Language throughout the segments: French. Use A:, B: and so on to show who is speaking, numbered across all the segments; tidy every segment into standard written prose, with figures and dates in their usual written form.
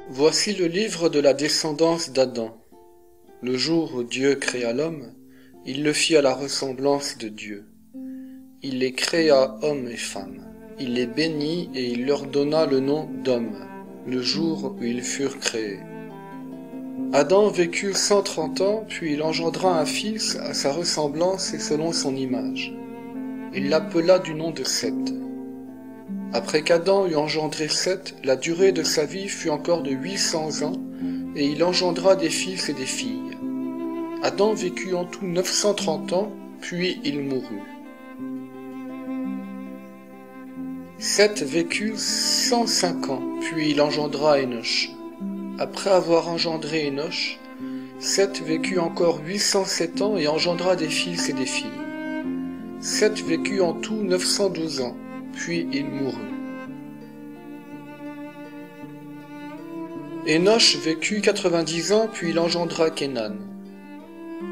A: Voici le livre de la descendance d'Adam. Le jour où Dieu créa l'homme, il le fit à la ressemblance de Dieu. Il les créa hommes et femmes. Il les bénit et il leur donna le nom d'hommes, le jour où ils furent créés. Adam vécut 130 ans, puis il engendra un fils à sa ressemblance et selon son image. Il l'appela du nom de Seth. Après qu'Adam eut engendré Seth, la durée de sa vie fut encore de 800 ans, et il engendra des fils et des filles. Adam vécut en tout 930 ans, puis il mourut. Seth vécut 105 ans, puis il engendra Énoch. Après avoir engendré Énoch, Seth vécut encore 807 ans et engendra des fils et des filles. Seth vécut en tout 912 ans, puis il mourut. Énoch vécut 90 ans, puis il engendra Kénan.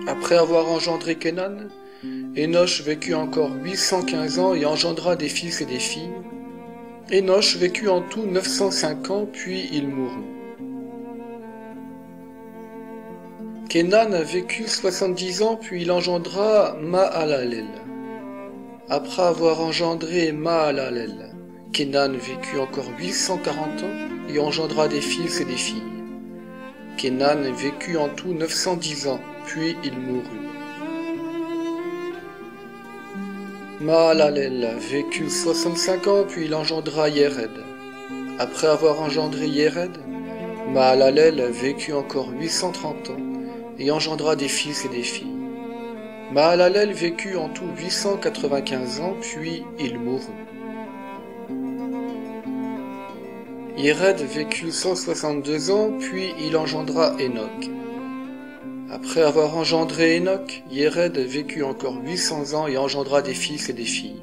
A: Après avoir engendré Kénan, Énoch vécut encore 815 ans et engendra des fils et des filles. Énoch vécut en tout 905 ans, puis il mourut. Kénan vécut 70 ans, puis il engendra Mahalalel. Après avoir engendré Mahalalel, Kénan vécut encore 840 ans et engendra des fils et des filles. Kénan vécut en tout 910 ans, puis il mourut. Mahalalel vécut 65 ans, puis il engendra Yéred. Après avoir engendré Yéred, Mahalalel vécut encore 830 ans et engendra des fils et des filles. Mahalalel vécut en tout 895 ans, puis il mourut. Yéred vécut 162 ans, puis il engendra Enoch. Après avoir engendré Enoch, Yéred vécut encore 800 ans et engendra des fils et des filles.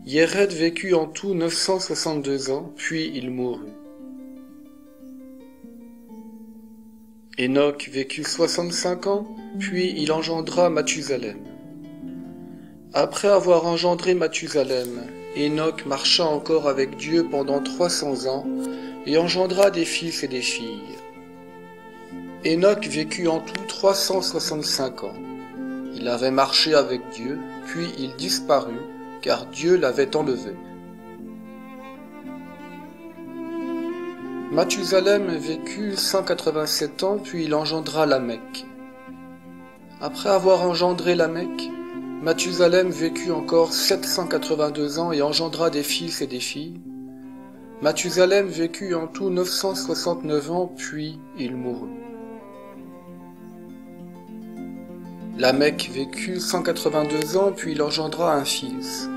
A: Yéred vécut en tout 962 ans, puis il mourut. Enoch vécut 65 ans, puis il engendra Mathusalem. Après avoir engendré Mathusalem, Enoch marcha encore avec Dieu pendant 300 ans et engendra des fils et des filles. Enoch vécut en tout 365 ans. Il avait marché avec Dieu, puis il disparut, car Dieu l'avait enlevé. Mathusalem vécut 187 ans, puis il engendra Lamech. Après avoir engendré Lamech, Mathusalem vécut encore 782 ans et engendra des fils et des filles. Mathusalem vécut en tout 969 ans, puis il mourut. Lamech vécut 182 ans, puis il engendra un fils.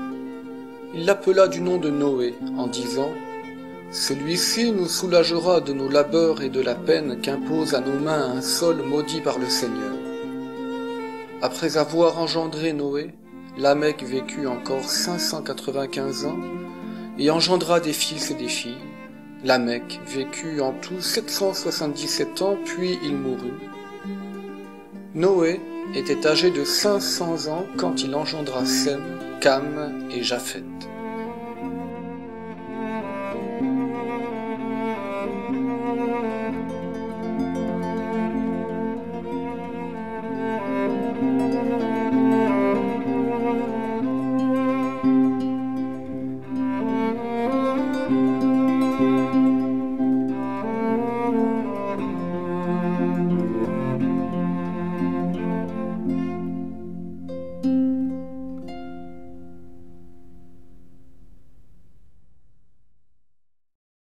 A: Il l'appela du nom de Noé, en disant « Celui-ci nous soulagera de nos labeurs et de la peine qu'impose à nos mains un sol maudit par le Seigneur. » Après avoir engendré Noé, Lamech vécut encore 595 ans et engendra des fils et des filles. Lamech vécut en tout 777 ans, puis il mourut. Noé était âgé de 500 ans quand il engendra Sem, Cam et Japheth.